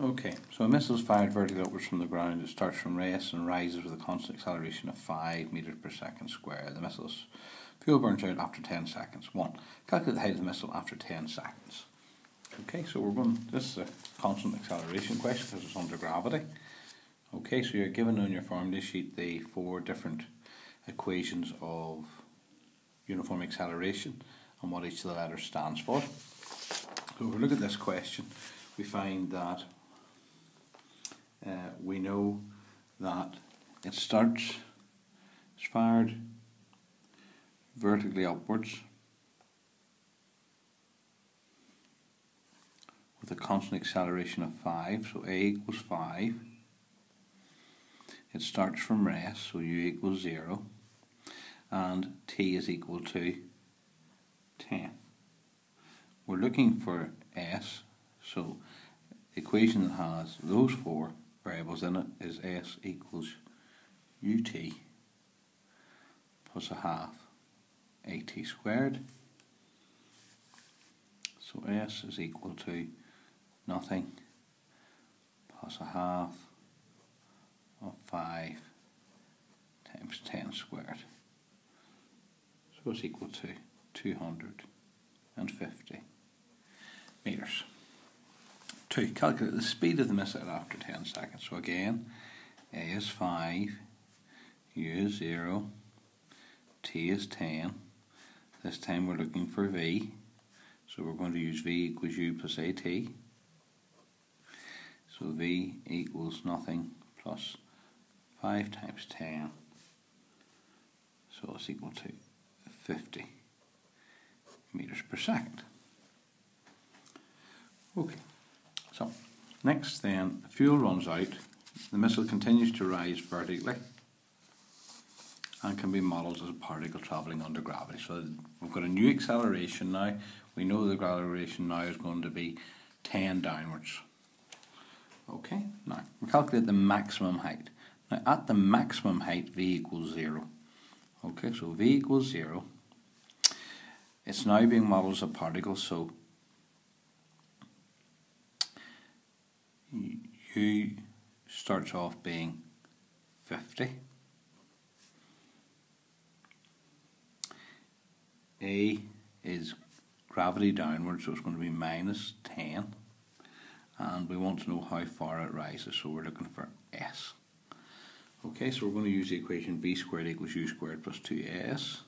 Okay, so a missile is fired vertically upwards from the ground. It starts from rest and rises with a constant acceleration of 5 meters per second square. The missile's fuel burns out after 10 seconds. 1. Calculate the height of the missile after 10 seconds. Okay, so this is a constant acceleration question because it's under gravity. Okay, so you're given on your formula sheet the 4 different equations of uniform acceleration and what each of the letters stands for. So if we look at this question, we find that we know that it's fired vertically upwards with a constant acceleration of 5, so A equals 5. It starts from rest, so U equals 0, and T is equal to 10. We're looking for S, so the equation that has those 4 variables in it is S equals UT plus a half AT squared. So S is equal to nothing plus a half of 5 times 10 squared. So it's equal to 250 meters. 2. Calculate the speed of the missile after 10 seconds. So again, A is 5, U is 0, T is 10. This time we're looking for V, so we're going to use V equals U plus AT. So V equals nothing plus 5 times 10, so it's equal to 50 meters per second. Okay, so next then, the fuel runs out, the missile continues to rise vertically and can be modelled as a particle travelling under gravity. So we've got a new acceleration now. We know the acceleration now is going to be 10 downwards. Okay, now we calculate the maximum height. Now at the maximum height, V equals 0. Okay, so V equals 0. It's now being modelled as a particle, so U starts off being 50. A is gravity downwards, so it's going to be minus 10. And we want to know how far it rises, so we're looking for S. Okay, so we're going to use the equation V squared equals U squared plus 2S.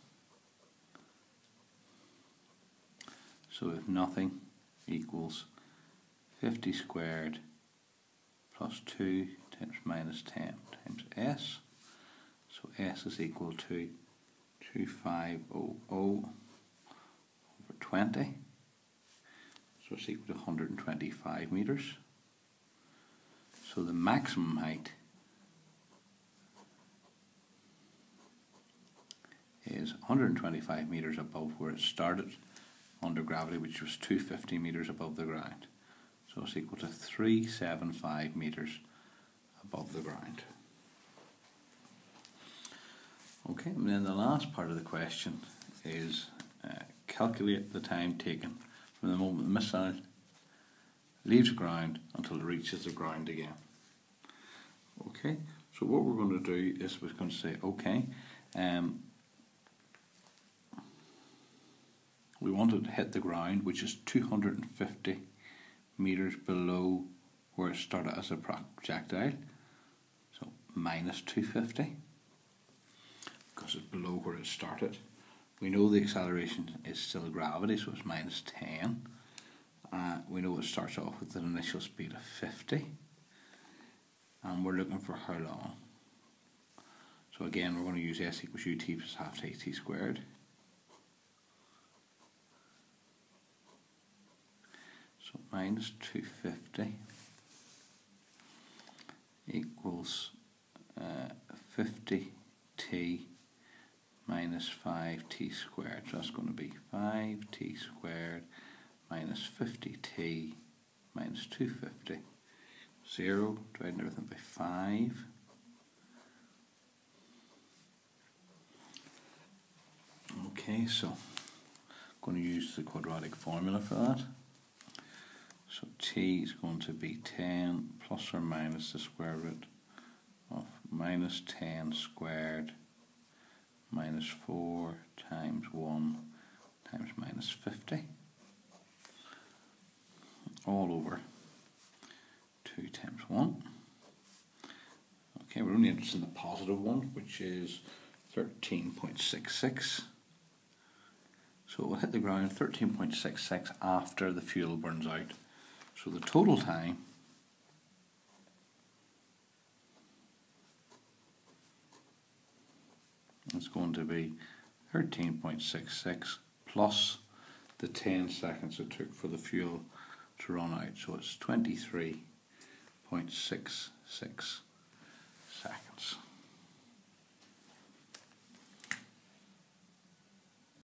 So if nothing equals 50 squared plus 2 times minus 10 times S, so S is equal to 2500 over 20, so it's equal to 125 meters. So the maximum height is 125 meters above where it started under gravity, which was 250 meters above the ground. So it's equal to 375 meters above the ground. Okay, and then the last part of the question is calculate the time taken from the moment the missile leaves the ground until it reaches the ground again. Okay, so what we're going to do is we're going to say, okay, we want it to hit the ground, which is 250 meters below where it started as a projectile, so minus 250, because it's below where it started. We know the acceleration is still gravity, so it's minus 10. We know it starts off with an initial speed of 50, and we're looking for how long. So again, we're going to use S equals UT plus half AT squared. So minus 250 equals 50t minus 5t squared. So that's going to be 5t squared minus 50t minus 250. 0, dividing everything by 5. Okay, so I'm going to use the quadratic formula for that. So t is going to be 10 plus or minus the square root of minus 10 squared minus 4 times 1 times minus 50 all over 2 times 1. Okay, we're only interested in the positive one, which is 13.66. So it will hit the ground 13.66 after the fuel burns out. So the total time is going to be 13.66 plus the 10 seconds it took for the fuel to run out. So it's 23.66 seconds.